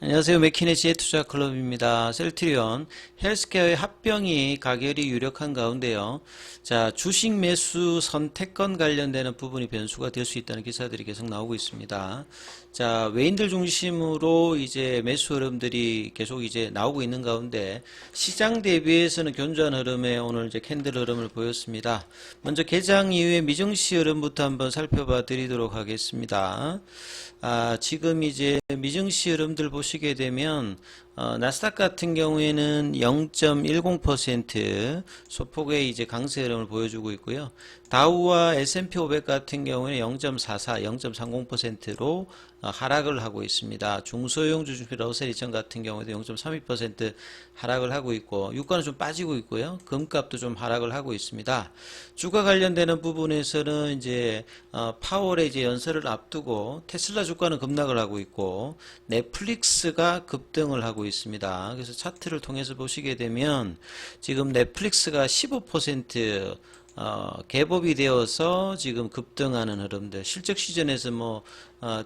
안녕하세요. 맥키네시의 투자클럽입니다. 셀트리온 헬스케어의 합병이 가결이 유력한 가운데요. 자, 주식 매수 선택권 관련되는 부분이 변수가 될 수 있다는 기사들이 계속 나오고 있습니다. 자, 외인들 중심으로 이제 매수 흐름들이 계속 이제 나오고 있는 가운데 시장 대비해서는 견조한 흐름에 오늘 이제 캔들 흐름을 보였습니다. 먼저 개장 이후에 미증시 흐름부터 한번 살펴봐 드리도록 하겠습니다. 지금 이제 미증시 흐름들 보시게 되면 나스닥 같은 경우에는 0.10% 소폭의 이제 강세 흐름을 보여주고 있고요. 다우와 S&P 500 같은 경우에는 0.44, 0.30%로 하락을 하고 있습니다. 중소형 주식 러셀 2000 같은 경우에도 0.32% 하락을 하고 있고, 유가는 좀 빠지고 있고요. 금값도 좀 하락을 하고 있습니다. 주가 관련되는 부분에서는 이제 파월의 이제 연설을 앞두고 테슬라 주가는 급락을 하고 있고, 넷플릭스가 급등을 하고 있습니다. 그래서 차트를 통해서 보시게 되면 지금 넷플릭스가 15% 개법이 되어서 지금 급등하는 흐름들, 실적 시즌에서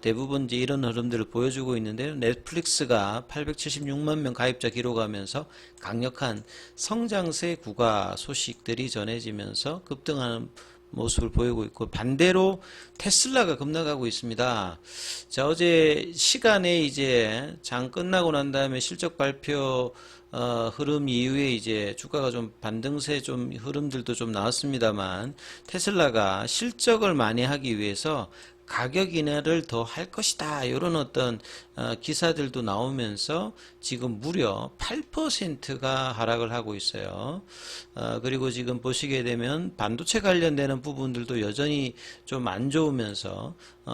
대부분 이제 이런 흐름들을 보여주고 있는데요. 넷플릭스가 876만 명 가입자 기록하면서 강력한 성장세 구가 소식들이 전해지면서 급등하는 모습을 보이고 있고, 반대로 테슬라가 급락하고 있습니다. 자, 어제 시간에 이제 장 끝나고 난 다음에 실적 발표 흐름 이후에 이제 주가가 좀 반등세 좀 흐름들도 좀 나왔습니다만, 테슬라가 실적을 많이 하기 위해서 가격 인하를 더 할 것이다, 이런 어떤 기사들도 나오면서 지금 무려 8%가 하락을 하고 있어요. 그리고 지금 보시게 되면 반도체 관련되는 부분들도 여전히 좀 안 좋으면서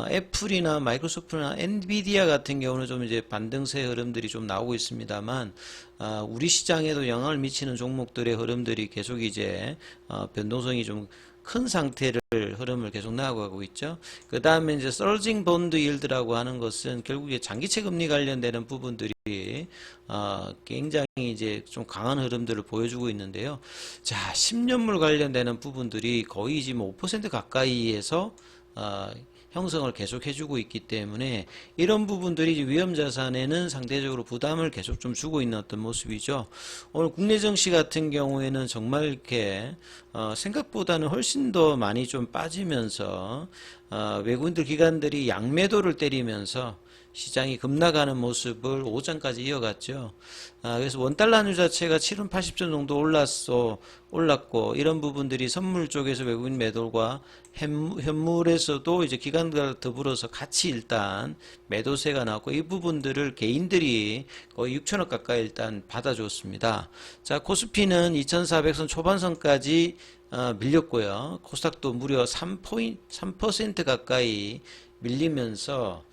애플이나 마이크로소프트나 엔비디아 같은 경우는 좀 이제 반등세 흐름들이 좀 나오고 있습니다만, 우리 시장에도 영향을 미치는 종목들의 흐름들이 계속 이제 변동성이 좀 큰 상태를 흐름을 계속 나아가고 있죠. 그 다음에 이제 서징 본드 일드라고 하는 것은 결국에 장기채 금리 관련되는 부분들이 굉장히 이제 좀 강한 흐름들을 보여주고 있는데요. 자, 10년물 관련되는 부분들이 거의 지금 5% 가까이에서 형성을 계속 해주고 있기 때문에 이런 부분들이 위험 자산에는 상대적으로 부담을 계속 좀 주고 있는 어떤 모습이죠. 오늘 국내 증시 같은 경우에는 정말 이렇게 생각보다는 훨씬 더 많이 좀 빠지면서 외국인들 기관들이 양매도를 때리면서 시장이 급락하는 모습을 오전까지 이어갔죠. 그래서 원달러 환율 자체가 7원 80전 정도 올랐고, 이런 부분들이 선물 쪽에서 외국인 매도가 현물에서도 이제 기관과 더불어서 같이 일단 매도세가 나왔고, 이 부분들을 개인들이 거의 6천억 가까이 일단 받아줬습니다. 자, 코스피는 2400선 초반선까지 밀렸고요. 코스닥도 무려 3% 가까이 밀리면서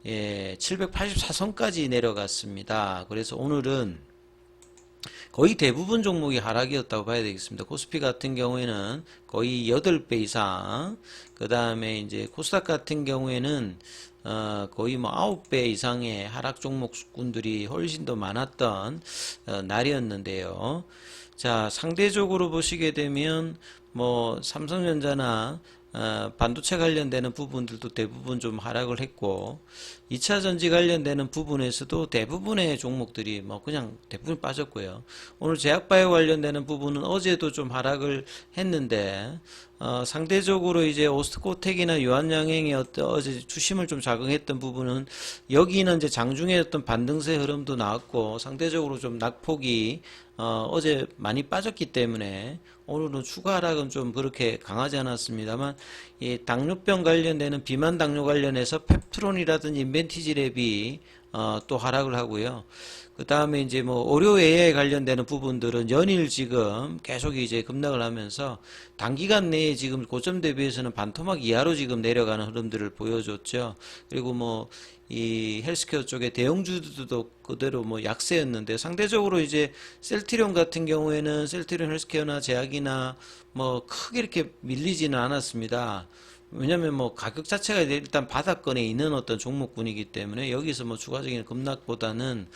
784선까지 내려갔습니다. 그래서 오늘은 거의 대부분 종목이 하락이었다고 봐야 되겠습니다. 코스피 같은 경우에는 거의 8배 이상, 그 다음에 이제 코스닥 같은 경우에는 거의 9배 이상의 하락 종목군들이 훨씬 더 많았던 날이었는데요. 자, 상대적으로 보시게 되면 삼성전자나 반도체 관련되는 부분들도 대부분 좀 하락을 했고, 2차전지 관련되는 부분에서도 대부분의 종목들이 그냥 대부분 빠졌고요. 오늘 제약바이오 관련되는 부분은 어제도 좀 하락을 했는데, 상대적으로 이제 오스트코텍이나 유한양행의 어제 주심을 좀 작용했던 부분은, 여기는 이제 장중에 어떤 반등세 흐름도 나왔고, 상대적으로 좀 낙폭이 어제 많이 빠졌기 때문에 오늘은 추가 하락은 좀 그렇게 강하지 않았습니다만, 이 당뇨병 관련되는 비만 당뇨 관련해서 펩트론이라든지 인벤티지랩이 또 하락을 하고요. 그 다음에 이제 의료 AI 관련되는 부분들은 연일 지금 계속 이제 급락을 하면서 단기간 내에 지금 고점 대비해서는 반토막 이하로 지금 내려가는 흐름들을 보여줬죠. 그리고 이 헬스케어 쪽에 대형주들도 그대로 약세였는데, 상대적으로 이제 셀트리온 같은 경우에는 셀트리온 헬스케어나 제약이나 크게 이렇게 밀리지는 않았습니다. 왜냐면 가격 자체가 일단 바닥권에 있는 어떤 종목군이기 때문에 여기서 추가적인 급락보다는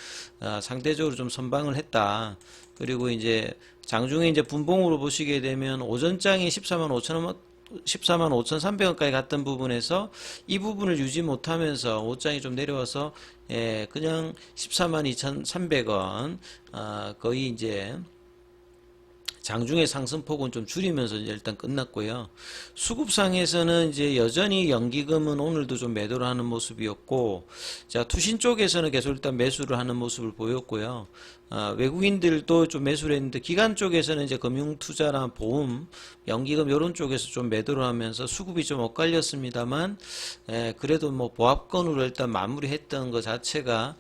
상대적으로 좀 선방을 했다. 그리고 이제 장중에 이제 분봉으로 보시게 되면 오전장이 14만 5천 원 14만 5,300원까지 갔던 부분에서 이 부분을 유지 못하면서 옷장이 좀 내려와서 그냥 14만 2,300원 거의 이제 장중의 상승폭은 좀 줄이면서 이제 일단 끝났고요. 수급상에서는 이제 여전히 연기금은 오늘도 좀 매도를 하는 모습이었고, 자, 투신 쪽에서는 계속 일단 매수를 하는 모습을 보였고요. 외국인들도 좀 매수를 했는데, 기관 쪽에서는 이제 금융투자나 보험, 연기금 이런 쪽에서 좀 매도를 하면서 수급이 좀 엇갈렸습니다만, 그래도 뭐 보합권으로 일단 마무리했던 것 자체가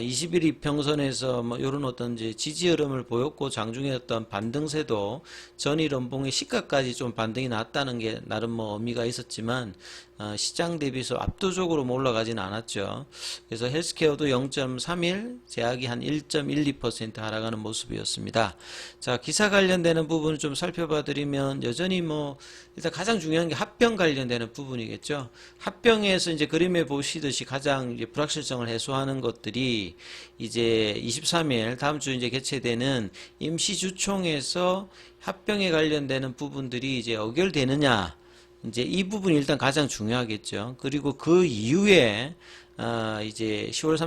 21 이평선에서 뭐 이런 어떤 이제 지지 흐름을 보였고, 장중에 어떤 반등세도 전일 연봉의 시가까지 좀 반등이 났다는 게 나름 뭐 의미가 있었지만 시장 대비해서 압도적으로 올라가지는 않았죠. 그래서 헬스케어도 0.31, 제약이 한 1.12% 하락하는 모습이었습니다. 자, 기사 관련되는 부분을 좀 살펴봐 드리면 여전히 뭐 일단 가장 중요한 게 합병 관련되는 부분이겠죠. 합병에서 이제 그림에 보시듯이 가장 이제 불확실성을 해소하는 것들이 이제 23일 다음 주 이제 개최되는 임시주총에서 합병에 관련되는 부분들이 이제 의결되느냐, 이제 이 부분이 일단 가장 중요하겠죠. 그리고 그 이후에 이제 10월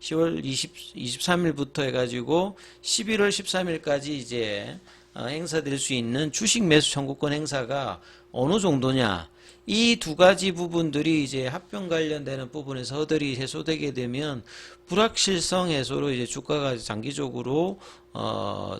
23일부터 해가지고 11월 13일까지 이제 행사될 수 있는 주식 매수 청구권 행사가 어느 정도냐, 이 두 가지 부분들이 이제 합병 관련되는 부분에서 허들이 해소되게 되면 불확실성 해소로 이제 주가가 장기적으로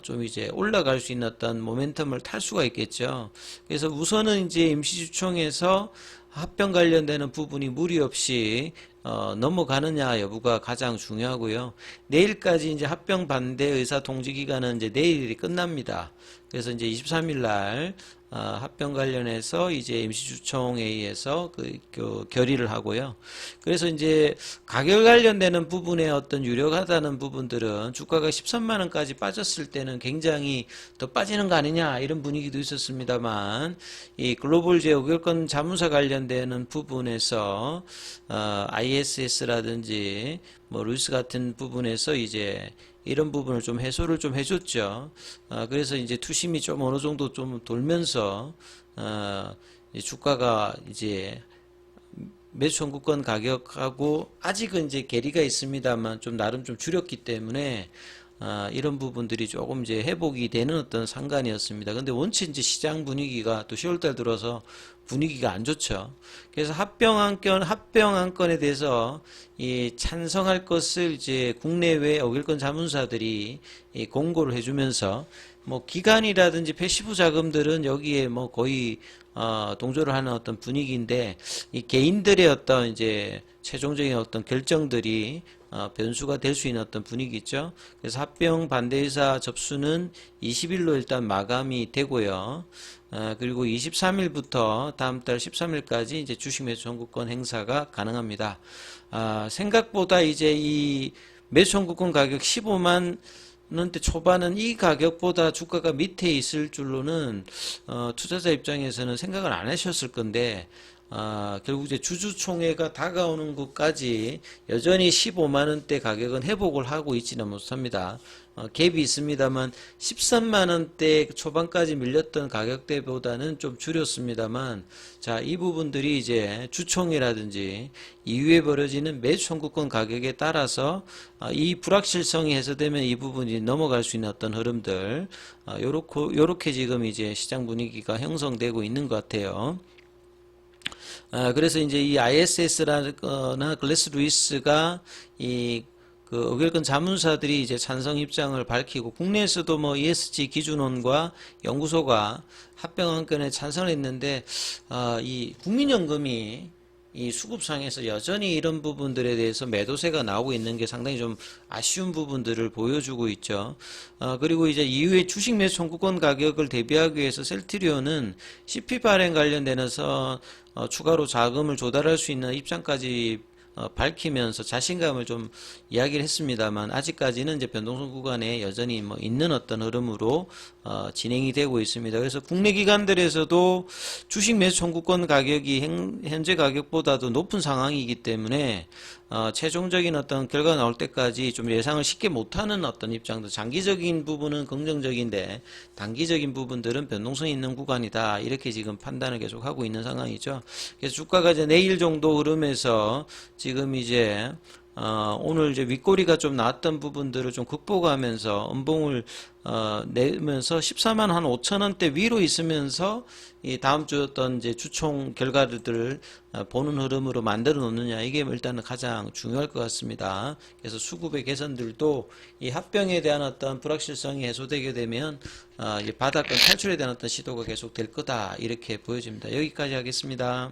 좀 이제 올라갈 수 있는 어떤 모멘텀을 탈 수가 있겠죠. 그래서 우선은 이제 임시주총에서 합병 관련되는 부분이 무리 없이 넘어가느냐 여부가 가장 중요하고요. 내일까지 이제 합병 반대 의사 통지 기간은 이제 내일이 끝납니다. 그래서 이제 23일 날 합병 관련해서 이제 임시주총회의에서 그 결의를 하고요. 그래서 이제 가격 관련되는 부분에 어떤 유력하다는 부분들은 주가가 13만 원까지 빠졌을 때는 굉장히 더 빠지는 거 아니냐 이런 분위기도 있었습니다만, 이 글로벌 의결권 자문사 관련되는 부분에서 ISS라든지 뭐 루이스 같은 부분에서 이제 이런 부분을 좀 해소를 좀 해줬죠. 그래서 이제 투심이 좀 어느 정도 좀 돌면서 주가가 이제 매수 청구권 가격하고 아직은 이제 괴리가 있습니다만 좀 나름 좀 줄였기 때문에 이런 부분들이 조금 이제 회복이 되는 어떤 상관이었습니다. 근데 원체 이제 시장 분위기가 또 10월달 들어서 분위기가 안 좋죠. 그래서 합병 안건에 대해서 이 찬성할 것을 이제 국내외 의결권 자문사들이 이 공고를 해주면서 뭐 기관이라든지 패시브 자금들은 여기에 뭐 거의 동조를 하는 어떤 분위기인데, 이 개인들의 어떤 이제 최종적인 어떤 결정들이 변수가 될 수 있는 어떤 분위기죠. 그래서 합병 반대의사 접수는 20일로 일단 마감이 되고요. 그리고 23일부터 다음 달 13일까지 이제 주식 매수 청구권 행사가 가능합니다. 생각보다 이제 이 매수 청구권 가격 15만 원대 초반은 이 가격보다 주가가 밑에 있을 줄로는 투자자 입장에서는 생각을 안 하셨을 건데, 결국 이제 주주총회가 다가오는 것까지 여전히 15만 원대 가격은 회복을 하고 있지는 못합니다. 갭이 있습니다만 13만 원대 초반까지 밀렸던 가격대보다는 좀 줄였습니다만, 자, 이 부분들이 이제 주총회라든지 이후에 벌어지는 매수 청구권 가격에 따라서 이 불확실성이 해소되면 이 부분이 넘어갈 수 있는 어떤 흐름들, 요렇게 지금 이제 시장 분위기가 형성되고 있는 것 같아요. 그래서 이제 이 ISS라거나 글래스 루이스가 그 의결권 자문사들이 이제 찬성 입장을 밝히고, 국내에서도 뭐 ESG 기준원과 연구소가 합병 안건에 찬성을 했는데, 이 국민연금이 이 수급상에서 여전히 이런 부분들에 대해서 매도세가 나오고 있는 게 상당히 좀 아쉬운 부분들을 보여주고 있죠. 그리고 이제 이후에 주식 매수 청구권 가격을 대비하기 위해서 셀트리온은 CP 발행 관련돼서 추가로 자금을 조달할 수 있는 입장까지 밝히면서 자신감을 좀 이야기를 했습니다만, 아직까지는 이제 변동성 구간에 여전히 뭐 있는 어떤 흐름으로 진행이 되고 있습니다. 그래서 국내 기관들에서도 주식 매수 청구권 가격이 현재 가격보다도 높은 상황이기 때문에 최종적인 어떤 결과가 나올 때까지 좀 예상을 쉽게 못하는 어떤 입장도 장기적인 부분은 긍정적인데 단기적인 부분들은 변동성이 있는 구간이다. 이렇게 지금 판단을 계속 하고 있는 상황이죠. 그래서 주가가 이제 내일 정도 흐름에서 지금 이제 오늘 이제 윗꼬리가 좀 나왔던 부분들을 좀 극복하면서 음봉을 내면서 14만 한 5천 원대 위로 있으면서 이 다음 주 어떤 이제 주총 결과들을 보는 흐름으로 만들어 놓느냐 이게 일단은 가장 중요할 것 같습니다. 그래서 수급의 개선들도 이 합병에 대한 어떤 불확실성이 해소되게 되면 이제 바닥권 탈출에 대한 어떤 시도가 계속 될 거다 이렇게 보여집니다. 여기까지 하겠습니다.